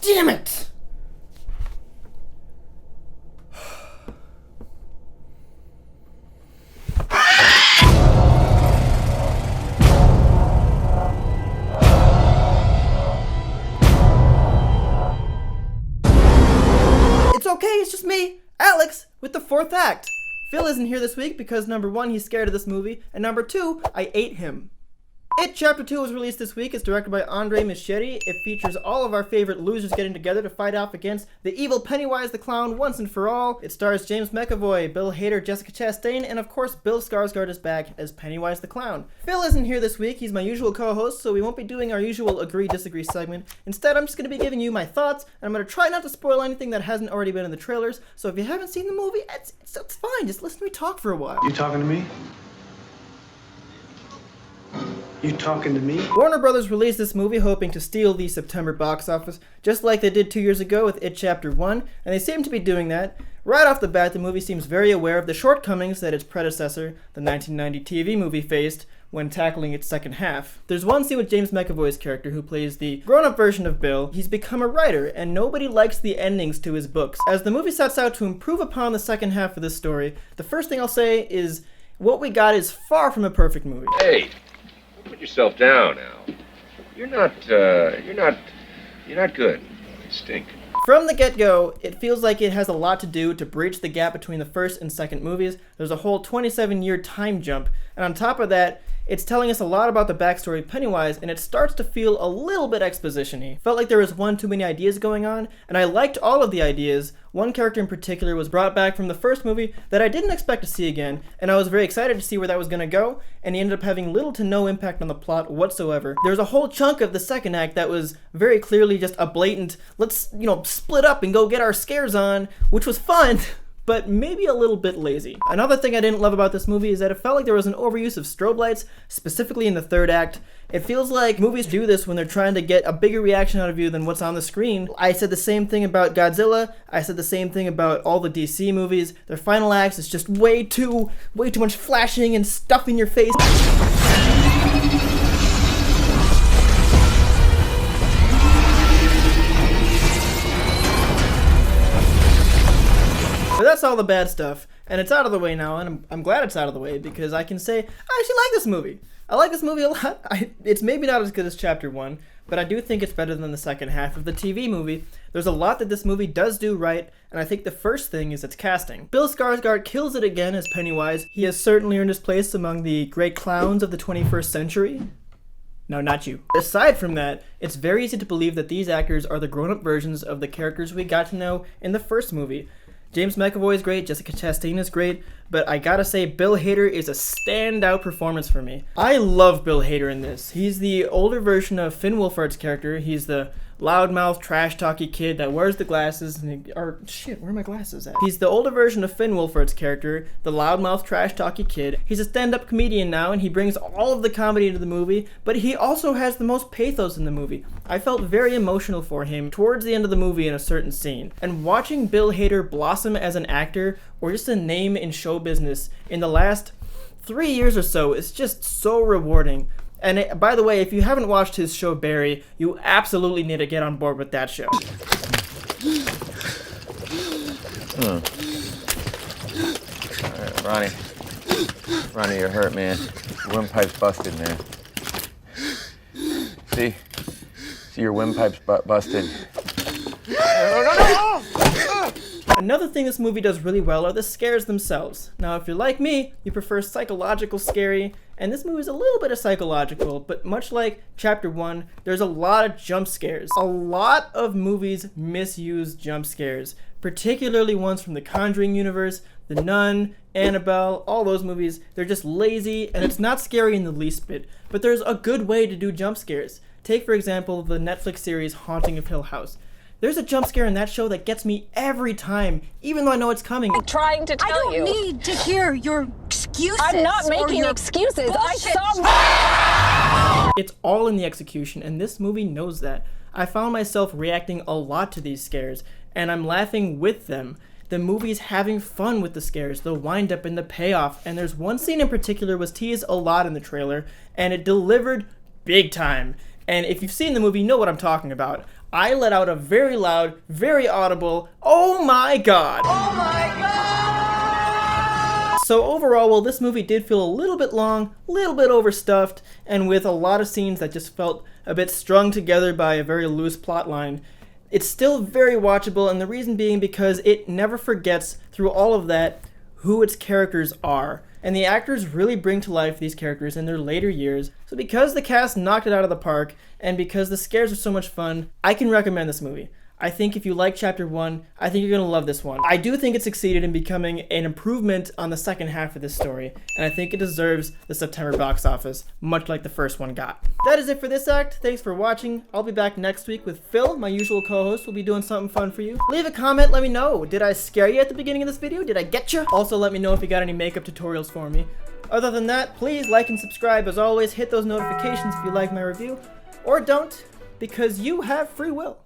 Damn it! It's okay, it's just me, Alex, with the fourth act. Phil isn't here this week because number one, he's scared of this movie, and number two, I ate him. It Chapter 2 was released this week. It's directed by Andre Machete. It features all of our favorite losers getting together to fight off against the evil Pennywise the Clown once and for all. It stars James McAvoy, Bill Hader, Jessica Chastain, and of course Bill Skarsgård is back as Pennywise the Clown. Phil isn't here this week. He's my usual co-host, so we won't be doing our usual agree-disagree segment. Instead, I'm just going to be giving you my thoughts, and I'm going to try not to spoil anything that hasn't already been in the trailers. So if you haven't seen the movie, it's fine. Just listen to me talk for a while. You talking to me? You talking to me? Warner Brothers released this movie hoping to steal the September box office, just like they did 2 years ago with It Chapter 1, and they seem to be doing that. Right off the bat, the movie seems very aware of the shortcomings that its predecessor, the 1990 TV movie, faced when tackling its second half. There's one scene with James McAvoy's character, who plays the grown-up version of Bill. He's become a writer, and nobody likes the endings to his books. As the movie sets out to improve upon the second half of this story, the first thing I'll say is what we got is far from a perfect movie. Hey! Put yourself down now. You're not good. You stink. From the get-go, it feels like it has a lot to do to bridge the gap between the first and second movies. There's a whole 27-year time jump, and on top of that, it's telling us a lot about the backstory of Pennywise, and it starts to feel a little bit exposition-y. Felt like there was one too many ideas going on, and I liked all of the ideas. One character in particular was brought back from the first movie that I didn't expect to see again, and I was very excited to see where that was going to go, and he ended up having little to no impact on the plot whatsoever. There's a whole chunk of the second act that was very clearly just a blatant, let's, split up and go get our scares on, which was fun, but maybe a little bit lazy. Another thing I didn't love about this movie is that it felt like there was an overuse of strobe lights, specifically in the third act. It feels like movies do this when they're trying to get a bigger reaction out of you than what's on the screen. I said the same thing about Godzilla. I said the same thing about all the DC movies. Their final acts is just way too much flashing and stuff in your face. But that's all the bad stuff, and it's out of the way now, and I'm glad it's out of the way, because I can say, I actually like this movie. I like this movie a lot. It's maybe not as good as Chapter 1, but I do think it's better than the second half of the TV movie. There's a lot that this movie does do right, and I think the first thing is its casting. Bill Skarsgård kills it again as Pennywise. He has certainly earned his place among the great clowns of the 21st century. No, not you. Aside from that, it's very easy to believe that these actors are the grown-up versions of the characters we got to know in the first movie. James McAvoy is great, Jessica Chastain is great, but I gotta say Bill Hader is a standout performance for me. I love Bill Hader in this. He's the older version of Finn Wolfhard's character. He's the loudmouth, trash-talky kid that wears the glasses, where are my glasses at? He's the older version of Finn Wolfhard's character, the loudmouth, trash-talky kid. He's a stand-up comedian now, and he brings all of the comedy into the movie, but he also has the most pathos in the movie. I felt very emotional for him towards the end of the movie in a certain scene. And watching Bill Hader blossom as an actor, or just a name in show business, in the last 3 years or so, is just so rewarding. And by the way, if you haven't watched his show Barry, you absolutely need to get on board with that show. All right, Ronnie, you're hurt, man. Your windpipe's busted, man. See your windpipe's busted. No! Another thing this movie does really well are the scares themselves. Now, if you're like me, you prefer psychological scary, and this movie is a little bit of psychological, but much like Chapter 1, there's a lot of jump scares. A lot of movies misuse jump scares, particularly ones from the Conjuring universe, The Nun, Annabelle, all those movies. They're just lazy, and it's not scary in the least bit, but there's a good way to do jump scares. Take, for example, the Netflix series Haunting of Hill House. There's a jump scare in that show that gets me every time, even though I know it's coming. I'm trying to tell you. I don't need to hear your excuses. I'm not making excuses. I saw. It's all in the execution, and this movie knows that. I found myself reacting a lot to these scares, and I'm laughing with them. The movie's having fun with the scares, the wind-up and the payoff, and there's one scene in particular was teased a lot in the trailer, and it delivered big time. And if you've seen the movie, you know what I'm talking about. I let out a very loud, very audible, "Oh my god!" Oh my god! So overall, while this movie did feel a little bit long, a little bit overstuffed, and with a lot of scenes that just felt a bit strung together by a very loose plot line, it's still very watchable, and the reason being because it never forgets through all of that who its characters are. And the actors really bring to life these characters in their later years. So because the cast knocked it out of the park, and because the scares are so much fun, I can recommend this movie. I think if you like Chapter 1, I think you're going to love this one. I do think it succeeded in becoming an improvement on the second half of this story, and I think it deserves the September box office, much like the first one got. That is it for this act. Thanks for watching. I'll be back next week with Phil, my usual co-host. We'll be doing something fun for you. Leave a comment, let me know. Did I scare you at the beginning of this video? Did I get you? Also, let me know if you got any makeup tutorials for me. Other than that, please like and subscribe. As always, hit those notifications if you like my review, or don't, because you have free will.